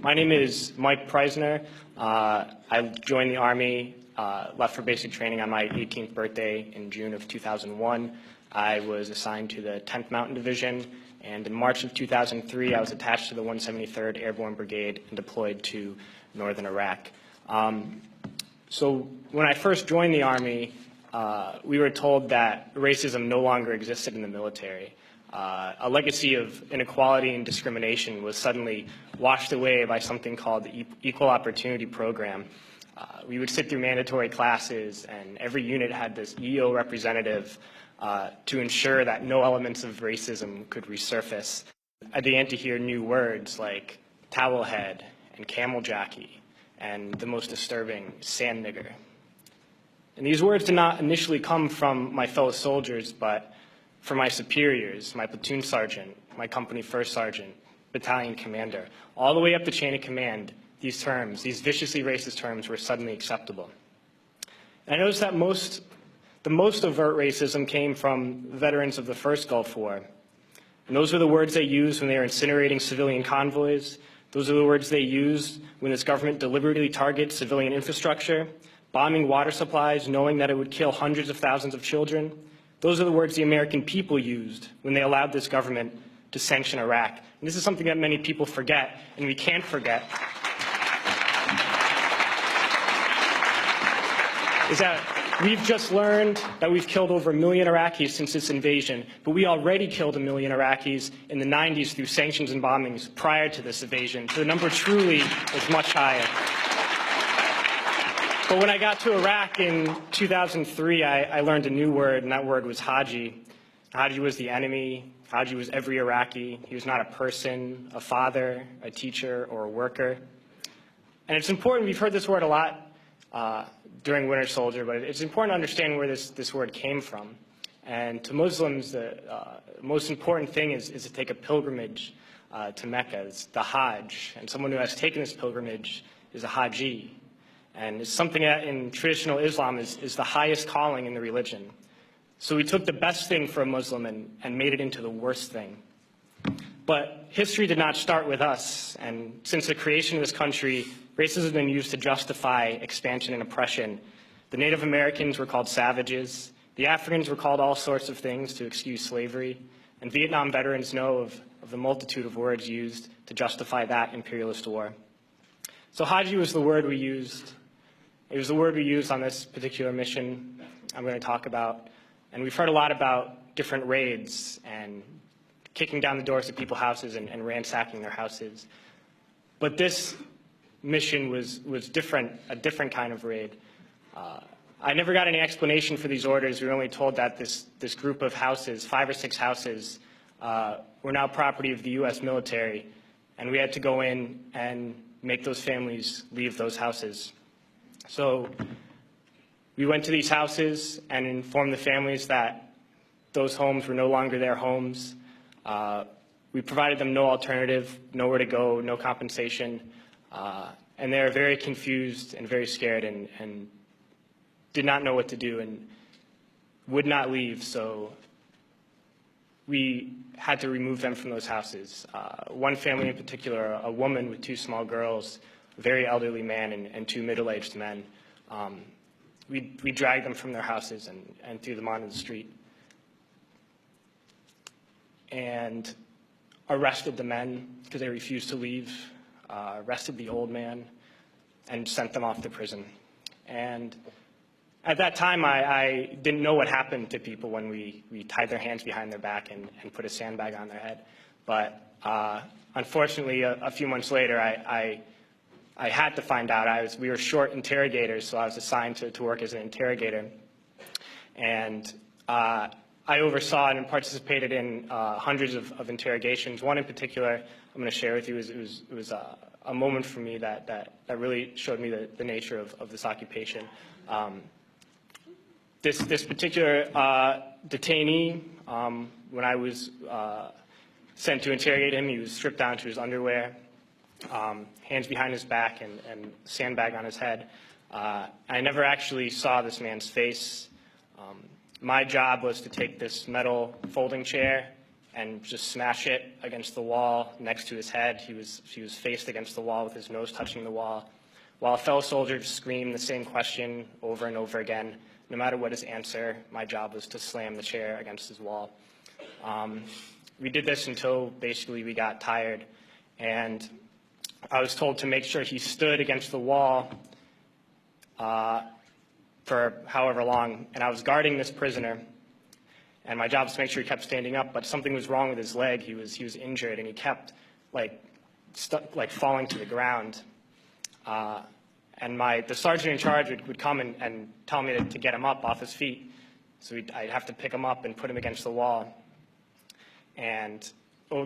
My name is Mike Preisner. I joined the Army, left for basic training on my 18th birthday in June of 2001. I was assigned to the 10th Mountain Division, and in March of 2003, I was attached to the 173rd Airborne Brigade and deployed to northern Iraq. So when I first joined the Army, we were told that racism no longer existed in the military. A legacy of inequality and discrimination was suddenly washed away by something called the Equal Opportunity Program. We would sit through mandatory classes, and every unit had this EO representative to ensure that no elements of racism could resurface. I began to hear new words like towelhead and camel jockey, and the most disturbing, sand nigger. And these words did not initially come from my fellow soldiers, but from my superiors, my platoon sergeant, my company first sergeant, battalion commander. All the way up the chain of command, these terms, these viciously racist terms, were suddenly acceptable. And I noticed that the most overt racism came from veterans of the first Gulf War. And those were the words they used when they were incinerating civilian convoys. Those are the words they used when this government deliberately targets civilian infrastructure, bombing water supplies, knowing that it would kill hundreds of thousands of children. Those are the words the American people used when they allowed this government to sanction Iraq. And this is something that many people forget, and we can't forget, is that we've just learned that we've killed over 1 million Iraqis since this invasion, but we already killed 1 million Iraqis in the 90s through sanctions and bombings prior to this invasion. So the number truly is much higher. But when I got to Iraq in 2003, I learned a new word, and that word was Haji. Haji was the enemy. Haji was every Iraqi. He was not a person, a father, a teacher, or a worker. And it's important, we've heard this word a lot during Winter Soldier, but it's important to understand where this word came from. And to Muslims, the most important thing is to take a pilgrimage to Mecca. It's the Hajj. And someone who has taken this pilgrimage is a Haji. And it's something that in traditional Islam is the highest calling in the religion. So we took the best thing for a Muslim and made it into the worst thing. But history did not start with us. And since the creation of this country, racism has been used to justify expansion and oppression. The Native Americans were called savages. The Africans were called all sorts of things to excuse slavery. And Vietnam veterans know of the multitude of words used to justify that imperialist war. So Haji was the word we used. It was the word we used on this particular mission I'm going to talk about. And we've heard a lot about different raids and kicking down the doors of people's houses and ransacking their houses. But this mission was different, a different kind of raid. I never got any explanation for these orders. We were only told that this group of houses, 5 or 6 houses, were now property of the U.S. military, and we had to go in and make those families leave those houses. So we went to these houses and informed the families that those homes were no longer their homes. We provided them no alternative, nowhere to go, no compensation. And they were very confused and very scared and did not know what to do and would not leave. So we had to remove them from those houses. One family in particular, a woman with 2 small girls, a very elderly man and 2 middle-aged men. We dragged them from their houses and threw them onto the street and arrested the men because they refused to leave, arrested the old man, and sent them off to prison. And at that time, I didn't know what happened to people when we tied their hands behind their back and put a sandbag on their head. But unfortunately, a few months later, I had to find out. We were short interrogators, so I was assigned to work as an interrogator. And I oversaw and participated in hundreds of interrogations. One in particular I'm going to share with you. It was a moment for me that really showed me the nature of this occupation. This particular detainee, when I was sent to interrogate him, he was stripped down to his underwear, hands behind his back, and sandbag on his head. I never actually saw this man's face. My job was to take this metal folding chair and just smash it against the wall next to his head. He was faced against the wall with his nose touching the wall, while a fellow soldier screamed the same question over and over again. No matter what his answer, my job was to slam the chair against his wall. We did this until basically we got tired, and I was told to make sure he stood against the wall for however long, and I was guarding this prisoner, and my job was to make sure he kept standing up, but something was wrong with his leg. He was injured, and he kept falling to the ground. And the sergeant in charge would come and tell me to get him up off his feet. So I'd have to pick him up and put him against the wall. And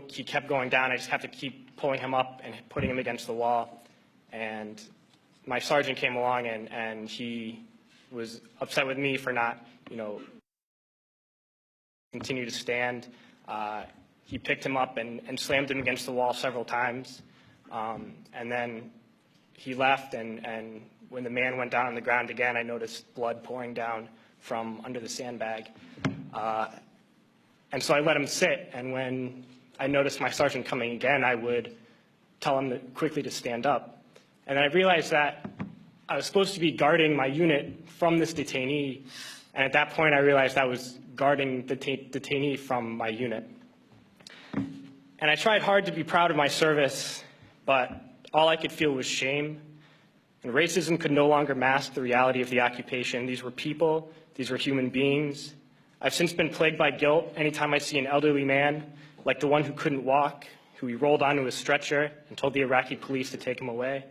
he kept going down. I just have to keep pulling him up and putting him against the wall. And my sergeant came along, and he was upset with me for not, continue to stand. He picked him up and slammed him against the wall several times. And then he left, and when the man went down on the ground again, I noticed blood pouring down from under the sandbag. And so I let him sit, and when I noticed my sergeant coming again, I would tell him quickly to stand up. And then I realized that I was supposed to be guarding my unit from this detainee, and at that point I realized I was guarding the detainee from my unit. And I tried hard to be proud of my service, but all I could feel was shame. And racism could no longer mask the reality of the occupation. These were people. These were human beings. I've since been plagued by guilt anytime I see an elderly man, like the one who couldn't walk, who we rolled onto his stretcher and told the Iraqi police to take him away.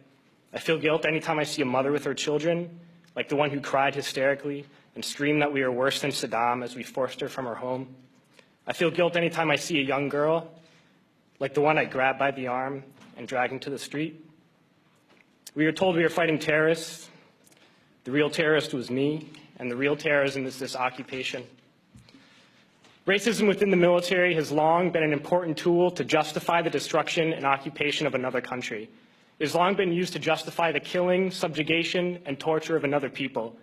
I feel guilt anytime I see a mother with her children, like the one who cried hysterically and screamed that we were worse than Saddam as we forced her from her home. I feel guilt anytime I see a young girl, like the one I grabbed by the arm and dragged into the street. We were told we were fighting terrorists. The real terrorist was me, and the real terrorism is this occupation. Racism within the military has long been an important tool to justify the destruction and occupation of another country. It has long been used to justify the killing, subjugation, and torture of another people.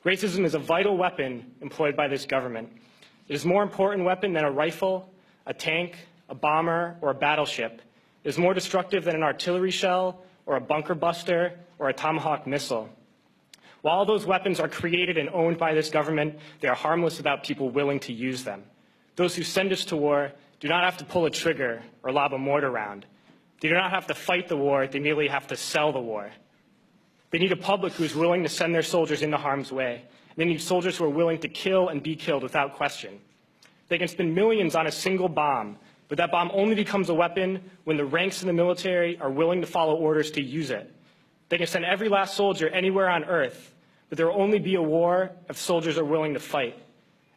Racism is a vital weapon employed by this government. It is a more important weapon than a rifle, a tank, a bomber, or a battleship. It is more destructive than an artillery shell, or a bunker buster, or a Tomahawk missile. While all those weapons are created and owned by this government, they are harmless without people willing to use them. Those who send us to war do not have to pull a trigger or lob a mortar round. They do not have to fight the war, they merely have to sell the war. They need a public who is willing to send their soldiers into harm's way. They need soldiers who are willing to kill and be killed without question. They can spend millions on a single bomb, but that bomb only becomes a weapon when the ranks in the military are willing to follow orders to use it. They can send every last soldier anywhere on earth, but there will only be a war if soldiers are willing to fight.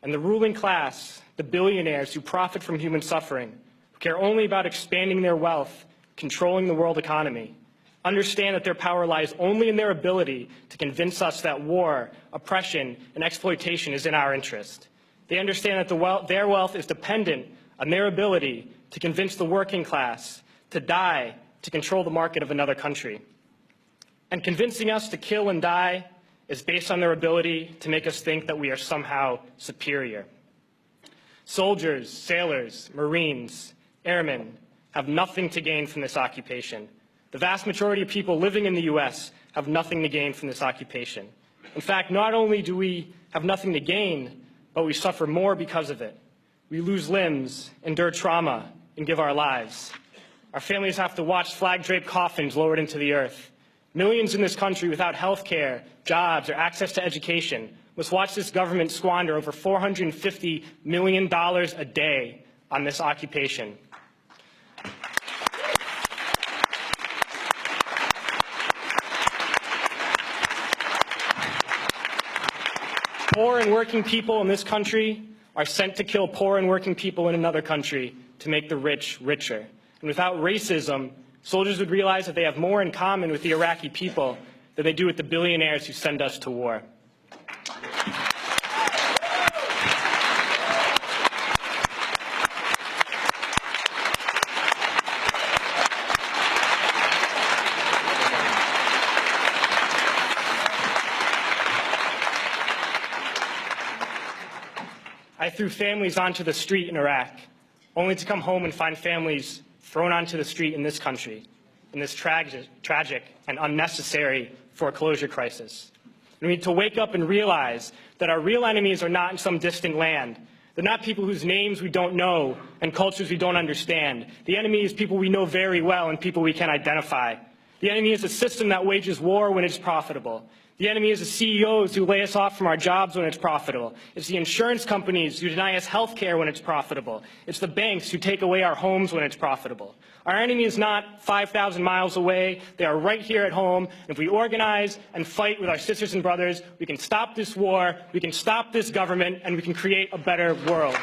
And the ruling class, the billionaires who profit from human suffering, who care only about expanding their wealth, controlling the world economy, understand that their power lies only in their ability to convince us that war, oppression, and exploitation is in our interest. They understand that their wealth is dependent on their ability to convince the working class to die to control the market of another country. And convincing us to kill and die is based on their ability to make us think that we are somehow superior. Soldiers, sailors, Marines, airmen have nothing to gain from this occupation. The vast majority of people living in the U.S. have nothing to gain from this occupation. In fact, not only do we have nothing to gain, but we suffer more because of it. We lose limbs, endure trauma, and give our lives. Our families have to watch flag-draped coffins lowered into the earth. Millions in this country without health care, jobs, or access to education must watch this government squander over $450 million a day on this occupation. Poor and working people in this country are sent to kill poor and working people in another country to make the rich richer. And without racism, soldiers would realize that they have more in common with the Iraqi people than they do with the billionaires who send us to war. I threw families onto the street in Iraq. only to come home and find families thrown onto the street in this country, in this tragic and unnecessary foreclosure crisis. We need to wake up and realize that our real enemies are not in some distant land. They're not people whose names we don't know and cultures we don't understand. The enemy is people we know very well and people we can identify. The enemy is a system that wages war when it's profitable. The enemy is the CEOs who lay us off from our jobs when it's profitable. It's the insurance companies who deny us health care when it's profitable. It's the banks who take away our homes when it's profitable. Our enemy is not 5,000 miles away. They are right here at home. And if we organize and fight with our sisters and brothers, we can stop this war, we can stop this government, and we can create a better world.